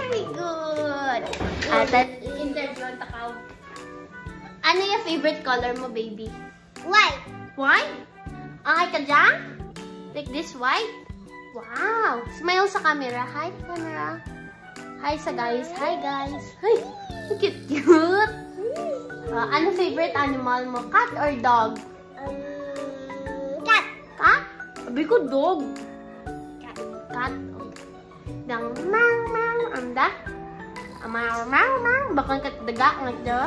Very good. At interview ang takaw. Ano yung favorite color mo, baby? White. White? Okay ka dyan? Like this white? Wow! Smile sa camera. Hi, camera. Hi sa guys. Hi, guys. Hi! Cute, cute. Ano favorite animal mo? Cat or dog? Cat. Cat? Sabi ko dog. Cat. Cat. Dang mang mang. Anda? Mang mang mang. Bakang katdaga nga ito.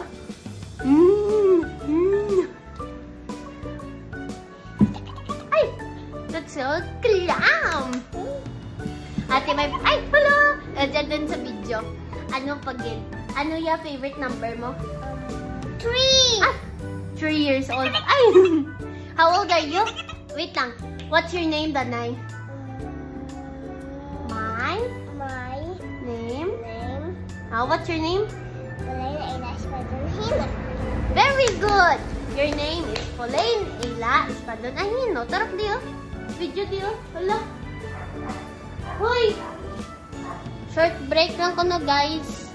Ay! That's so clam! Ate may... Ay! Hello! Diyan din sa video. Ano pagin? Ano yung favorite number mo? 3. Ah! 3 years old. Ay! How old are you? Wait lang. What's your name, Danay? My name? What's your name? Very good! Your name is Pauline Ayla Espadon Ahino. Tarap diyo. Video diyo. Hala. Hoy! Short break lang ko na, guys.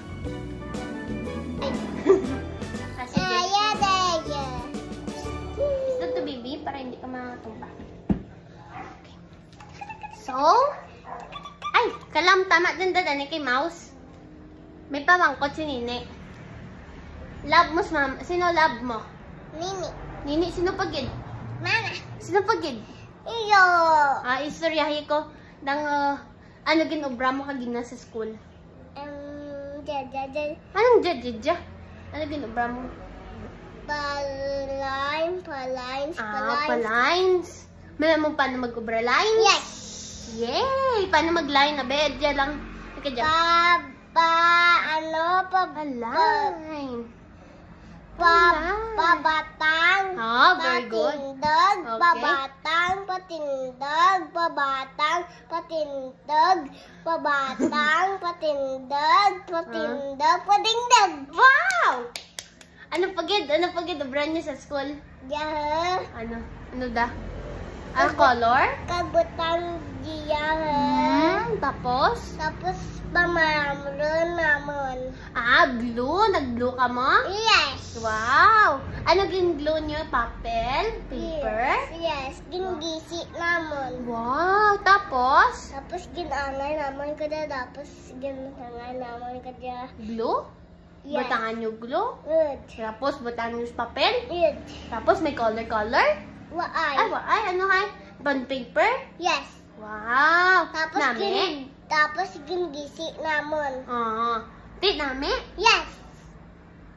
Kasi gusto to, baby, para hindi ka makatumba. Okay. So, ay, kalam, tama din dadani kay Mouse. May pamangkot si Nini. Love mo, ma'am. Sino love mo? Nini. Nini, sino pagid? Mama. Sino pagid? Iyo. Istoryahin ko. Dang, ano ginobra mo kagina sa school? Anong jadjadja? Ano ginobra mo? Palines. Palines. May mo paano mag-obra lines? Yes. Yay! Paano mag-line na bed? Diyan lang. Ika dyan. Line. Pabatang. Very good. Patindog. Okay. Pabatang. Patindog. Pabatang. Patindog. Pabatang. Patindog. Patindog. Patindog. Wow! Ano pagid? Obra niyo sa school? Yeah. Ano? Ano da? Color? Kabutang diya. Tapos? Tapos pamaramron namon. Glue? Nag-glue ka mo? Yes. Wow! Ano gin-glue niyo? Papel? Paper? Yes. Gingisi namon. Wow! Tapos? Tapos ginangay naman kada. Tapos ginangay naman kada. Glue? Yes. Butangan niyo glue? Good. Tapos butangan niyo papel? Good. Tapos may color? Waay. Ano hay? Bond paper? Yes. Wow! Tapos Nami? Tapos gingisi namon. Ti, nami? Yes.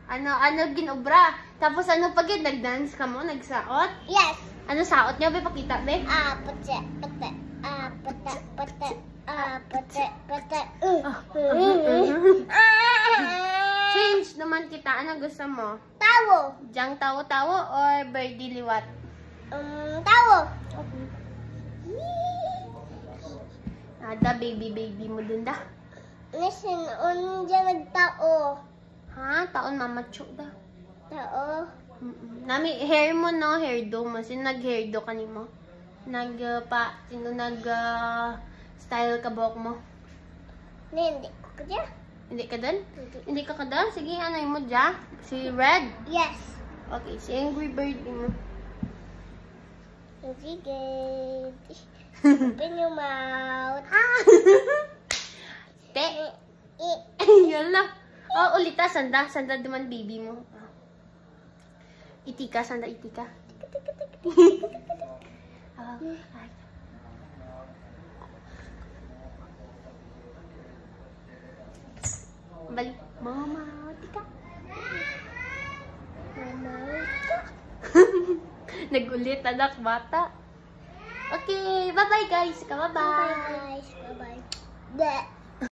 Ano ginobra? Tapos ano pagid? Nag-dance ka mo? Nagsaot? Yes. Ano saot niyo? Be, pakita, be? Pate. Change naman kita. Ano gusto mo? Tawo. Jang tawo-tawo or birdie liwat? Tawo. Ada baby mo dun da. Listen, dyan nagtao. Taon mamacho da. Tao. Nami, hair mo no? Hairdo mo. Sino nag-hairdo ka ni mo? Sino style ka buhok mo? Hindi ko kaya. Hindi ka dun? Hindi ka dun? Sige, ano yung mo dyan? Si Red? Yes. Okay, si Angry Bird mo. Sige. Open your mouth. Te. Yala. Ulita, sanda duman baby mo. Itika, sanda itika. Balik. Mama, tika. Mama. Nagulit, anak, bata. Okay, bye-bye guys. Bye-bye. Bye guys. Bye-bye.